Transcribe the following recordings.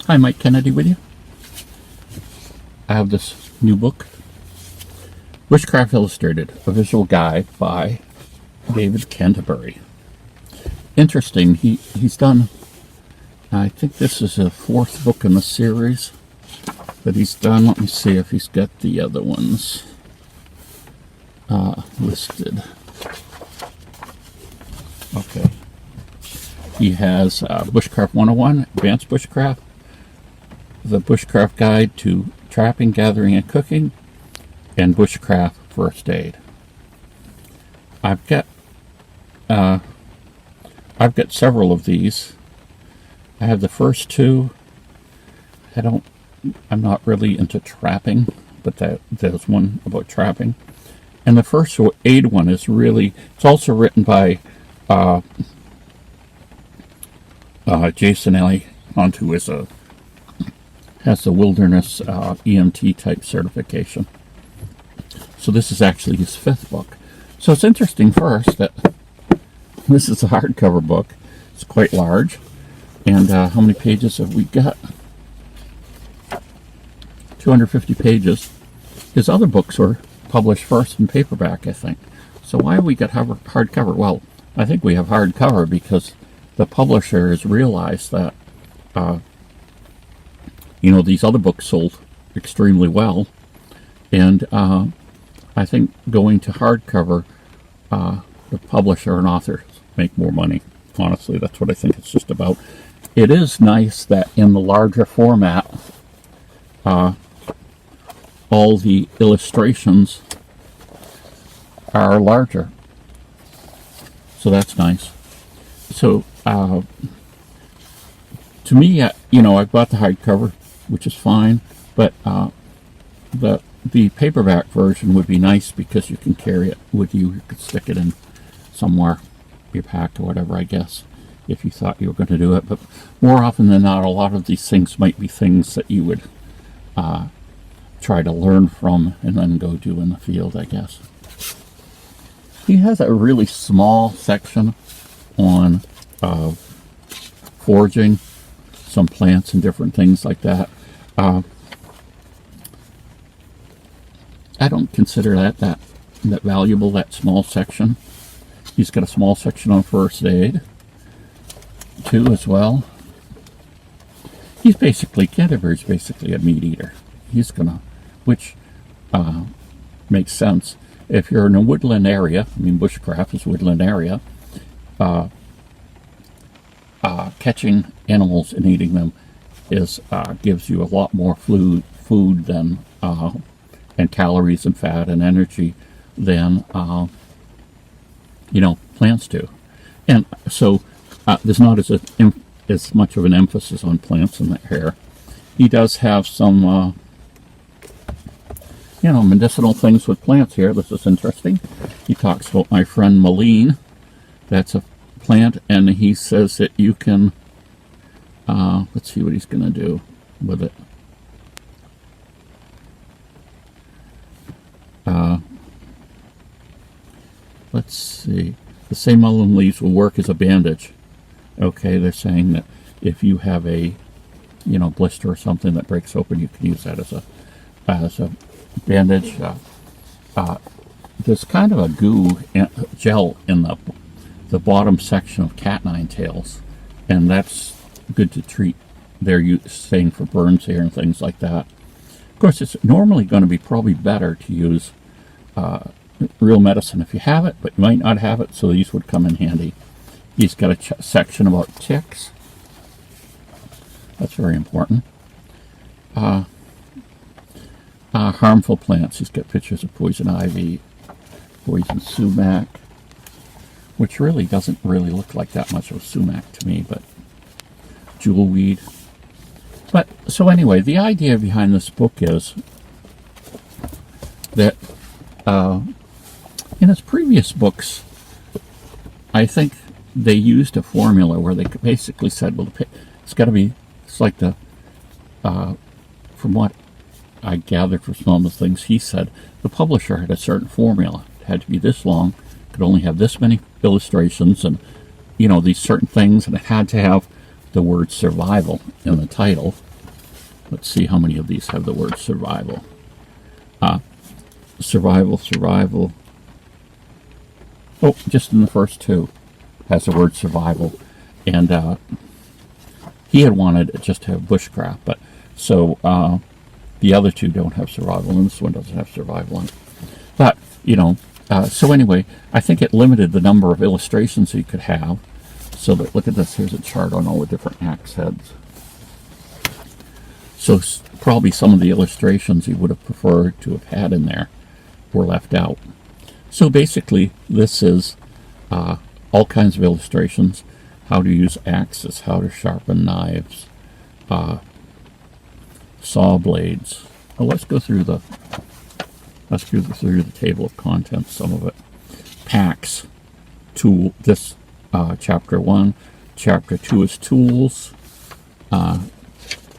Hi, Mike Kennedy with you. I have this new book, Bushcraft Illustrated, a visual guide by Dave Canterbury. Interesting, he's done, I think this is a fourth book in the series that he's done. Let me see if he's got the other ones listed. Okay. He has Bushcraft 101, Advanced Bushcraft, the Bushcraft Guide to Trapping, Gathering, and Cooking, and Bushcraft First Aid. I've got several of these. I have the first two. I'm not really into trapping, but there's one about trapping. And the first aid one is it's also written by Jason Ellie, who has the wilderness EMT type certification. So this is actually his fifth book. So it's interesting first that this is a hardcover book. It's quite large. And how many pages have we got? 250 pages. His other books were published first in paperback, I think. So why have we got hardcover? Well, I think we have hardcover because the publisher has realized that these other books sold extremely well, and I think going to hardcover, the publisher and authors make more money. Honestly, that's what I think it's just about. It is nice that in the larger format, all the illustrations are larger, so that's nice. So to me, I bought the hardcover, which is fine, but the paperback version would be nice because you can carry it with you. You could stick it in somewhere, your pack or whatever, I guess, if you thought you were going to do it. But more often than not, a lot of these things might be things that you would try to learn from and then go do in the field, I guess. He has a really small section on foraging, some plants and different things like that. I don't consider that valuable, that small section. He's got a small section on first aid, too, as well. Canterbury's basically a meat eater. Which makes sense. If you're in a woodland area, Bushcraft is a woodland area, catching animals and eating them gives you a lot more food than and calories and fat and energy than plants do. And so there's not as much of an emphasis on plants in that here. He does have some medicinal things with plants here. This is interesting. He talks about my friend Maline. That's a plant, and he says that you can let's see what he's going to do with it. Let's see. The same mullein leaves will work as a bandage. Okay, they're saying that if you have a blister or something that breaks open, you can use that as a bandage. There's kind of a goo gel in the bottom section of cat nine tails, and that's good to treat. They're saying for burns here and things like that. Of course, it's normally going to be probably better to use real medicine if you have it, but you might not have it, so these would come in handy. He's got a section about ticks. That's very important. Harmful plants. He's got pictures of poison ivy, poison sumac, which really doesn't really look like that much of a sumac to me, but jewelweed. But so anyway, the idea behind this book is that in his previous books, I think they used a formula where they basically said, well, it's got to be, it's like from what I gathered from some of the things he said, the publisher had a certain formula. It had to be this long, could only have this many illustrations, and these certain things, and it had to have the word survival in the title, Let's see how many of these have the word survival. Survival. Oh, just in the first two has the word survival. And he had wanted it just to have bushcraft, but so the other two don't have survival, and this one doesn't have survival in it. But, so anyway, I think it limited the number of illustrations you could have. So that, look at this, here's a chart on all the different axe heads. So probably some of the illustrations he would have preferred to have had in there were left out. So basically, this is all kinds of illustrations, how to use axes, how to sharpen knives, saw blades. Well, let's go through the table of contents, some of it. Packs, tool. This chapter 1. Chapter 2 is tools.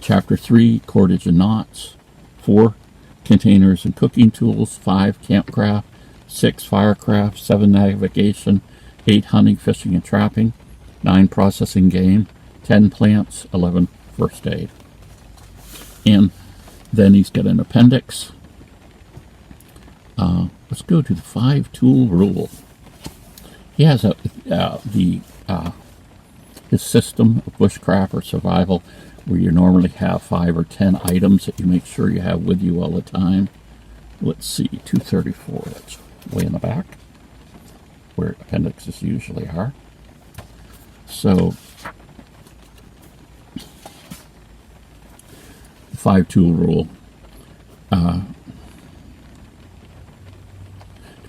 Chapter 3, cordage and knots. 4, containers and cooking tools. 5, campcraft. 6, firecraft. 7, navigation. 8, hunting, fishing, and trapping. 9, processing game. 10, plants. 11, first aid. And then he's got an appendix. Let's go to the 5-tool rule. He has his system of bushcraft or survival, where you normally have 5 or 10 items that you make sure you have with you all the time. Let's see, 234. That's way in the back, where appendixes usually are. So, the 5-tool rule. To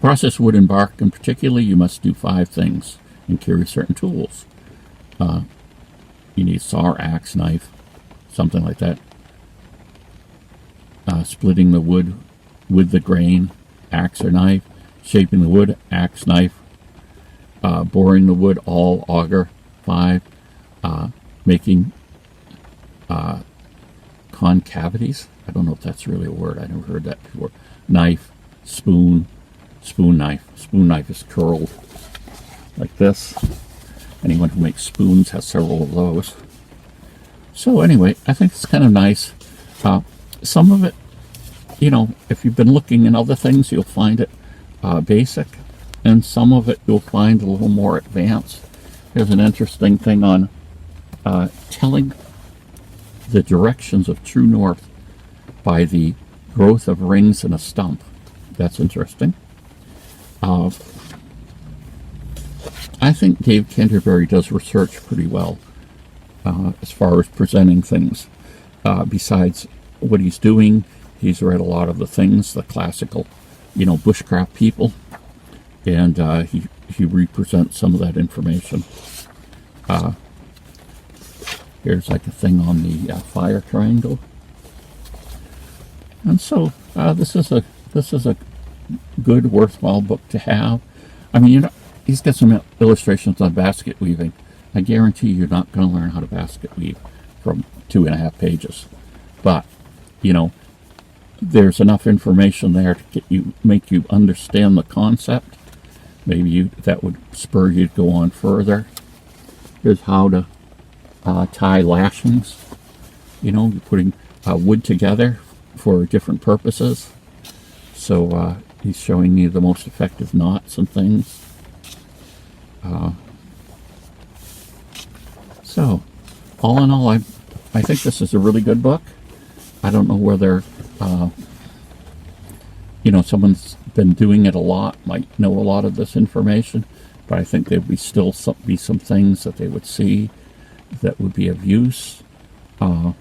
process wood and bark, in particular, you must do 5 things and carry certain tools. You need saw, axe, knife, something like that. Splitting the wood with the grain, axe or knife. Shaping the wood, axe, knife. Boring the wood, awl, auger, 5. Making concavities. I don't know if that's really a word. I never heard that before. Knife, spoon knife. Spoon knife is curled like this. Anyone who makes spoons has several of those. So anyway, I think it's kind of nice. Some of it, if you've been looking in other things, you'll find it basic. And some of it you'll find a little more advanced. Here's an interesting thing on telling the directions of true north by the growth of rings in a stump. That's interesting. I think Dave Canterbury does research pretty well as far as presenting things. Besides what he's doing, he's read a lot of the things, the classical, bushcraft people, and he represents some of that information. Here's like a thing on the fire triangle, and so this is a good, worthwhile book to have. I mean, he's got some illustrations on basket weaving. I guarantee you're not going to learn how to basket weave from 2.5 pages. But, there's enough information there to make you understand the concept. Maybe that would spur you to go on further. Here's how to tie lashings. You're putting wood together for different purposes. So he's showing you the most effective knots and things. So, all in all, I think this is a really good book. I don't know whether, someone's been doing it a lot, might know a lot of this information, but I think there would still be some things that they would see that would be of use. And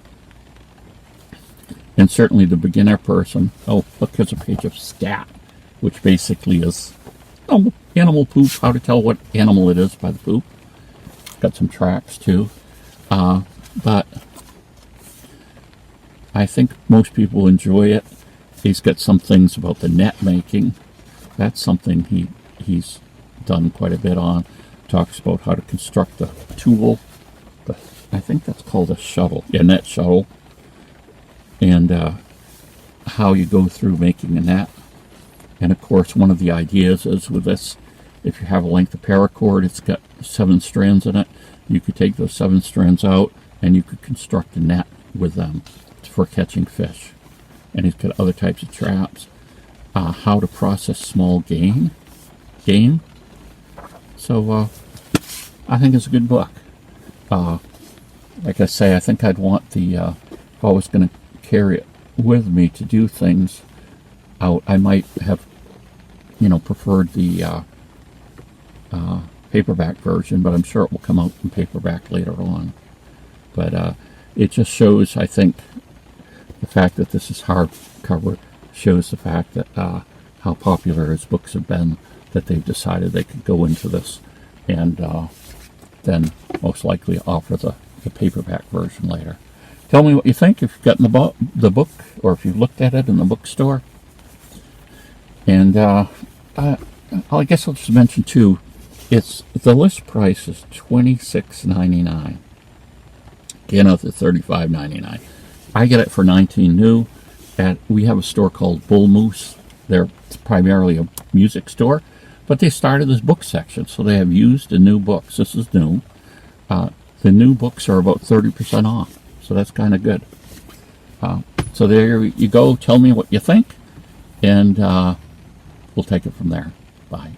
certainly the beginner person. Oh, look, here's a page of scat, which basically is animal poop, how to tell what animal it is by the poop. Got some tracks too. But I think most people enjoy it. He's got some things about the net making. That's something he's done quite a bit on. Talks about how to construct the tool. I think that's called a shovel. Yeah, net shovel. And how you go through making a net. And of course, one of the ideas is with this, if you have a length of paracord, it's got 7 strands in it. You could take those 7 strands out and you could construct a net with them. for catching fish. And he's got other types of traps. How to process small game. So I think it's a good book. Like I say, I think I'd want if I was going to carry it with me to do things out, I might have, preferred the paperback version, but I'm sure it will come out in paperback later on. But it just shows, I think, the fact that this is hardcover shows the fact that how popular his books have been, that they've decided they could go into this and then most likely offer the paperback version later. Tell me what you think if you've gotten the book, or if you've looked at it in the bookstore. And I guess I'll just mention too, the list price is $26.99. Again, it's $35.99. I get it for $19 new. We have a store called Bull Moose. They're primarily a music store, but they started this book section, so they have used and new books. This is new. The new books are about 30% off, so that's kind of good. So there you go. Tell me what you think, and we'll take it from there. Bye.